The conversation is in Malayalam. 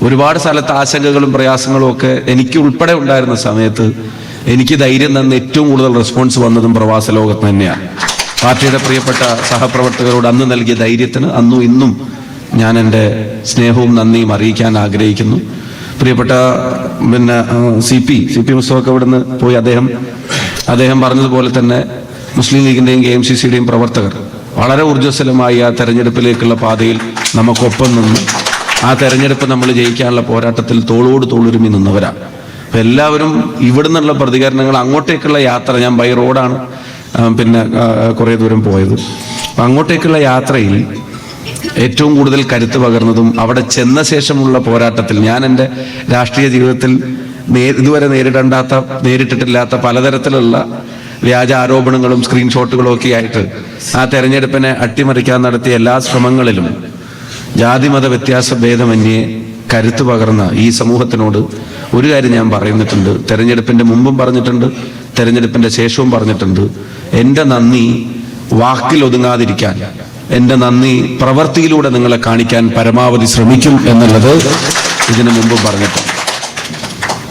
ഒരുപാട് സ്ഥലത്ത് ആശങ്കകളും പ്രയാസങ്ങളും ഒക്കെ എനിക്ക് ഉൾപ്പെടെ ഉണ്ടായിരുന്ന സമയത്ത് എനിക്ക് ധൈര്യം തന്ന ഏറ്റവും കൂടുതൽ റെസ്പോൺസ് വന്നതും പ്രവാസ ലോകത്ത് തന്നെയാണ്. പാർട്ടിയുടെ പ്രിയപ്പെട്ട സഹപ്രവർത്തകരോട് അന്ന് നൽകിയ ധൈര്യത്തിന് അന്നും ഇന്നും ഞാൻ എൻ്റെ സ്നേഹവും നന്ദിയും അറിയിക്കാൻ ആഗ്രഹിക്കുന്നു. പ്രിയപ്പെട്ട സി പി മുസ്തഫ ഇവിടുന്ന് പോയി അദ്ദേഹം പറഞ്ഞതുപോലെ തന്നെ മുസ്ലിം ലീഗിന്റെയും KMCC-യുടെയും പ്രവർത്തകർ വളരെ ഊർജ്ജസ്വലമായി ആ തെരഞ്ഞെടുപ്പിലേക്കുള്ള പാതയിൽ നമുക്കൊപ്പം നിന്ന് ആ തെരഞ്ഞെടുപ്പ് നമ്മൾ ജയിക്കാനുള്ള പോരാട്ടത്തിൽ തോളോട് തോളുരുമി നിന്നവരാണ്. അപ്പം എല്ലാവരും ഇവിടുന്നുള്ള പ്രതികരണങ്ങൾ, അങ്ങോട്ടേക്കുള്ള യാത്ര, ഞാൻ ബൈ റോഡാണ് കുറേ ദൂരം പോയത്. അപ്പം അങ്ങോട്ടേക്കുള്ള യാത്രയിൽ ഏറ്റവും കൂടുതൽ കരുത്ത് പകർന്നതും അവിടെ ചെന്ന ശേഷമുള്ള പോരാട്ടത്തിൽ ഞാൻ എൻ്റെ രാഷ്ട്രീയ ജീവിതത്തിൽ ഇതുവരെ നേരിട്ടിട്ടില്ലാത്ത പലതരത്തിലുള്ള വ്യാജ ആരോപണങ്ങളും സ്ക്രീൻഷോട്ടുകളും ഒക്കെ ആയിട്ട് ആ തെരഞ്ഞെടുപ്പിനെ അട്ടിമറിക്കാൻ നടത്തിയ എല്ലാ ശ്രമങ്ങളിലും ജാതിമത വ്യത്യാസ ഭേദമന്യേ കരുത്ത് പകർന്ന ഈ സമൂഹത്തിനോട് ഒരു കാര്യം ഞാൻ പറയുന്നിട്ടുണ്ട്, തെരഞ്ഞെടുപ്പിന്റെ മുമ്പും പറഞ്ഞിട്ടുണ്ട്, തെരഞ്ഞെടുപ്പിന്റെ ശേഷവും പറഞ്ഞിട്ടുണ്ട്. എൻ്റെ നന്ദി വാക്കിൽ ഒതുങ്ങാതിരിക്കാൻ, എൻ്റെ നന്ദി പ്രവൃത്തിയിലൂടെ നിങ്ങളെ കാണിക്കാൻ പരമാവധി ശ്രമിക്കും എന്നുള്ളത് ഇതിനു മുമ്പ് പറഞ്ഞിട്ടുണ്ട്.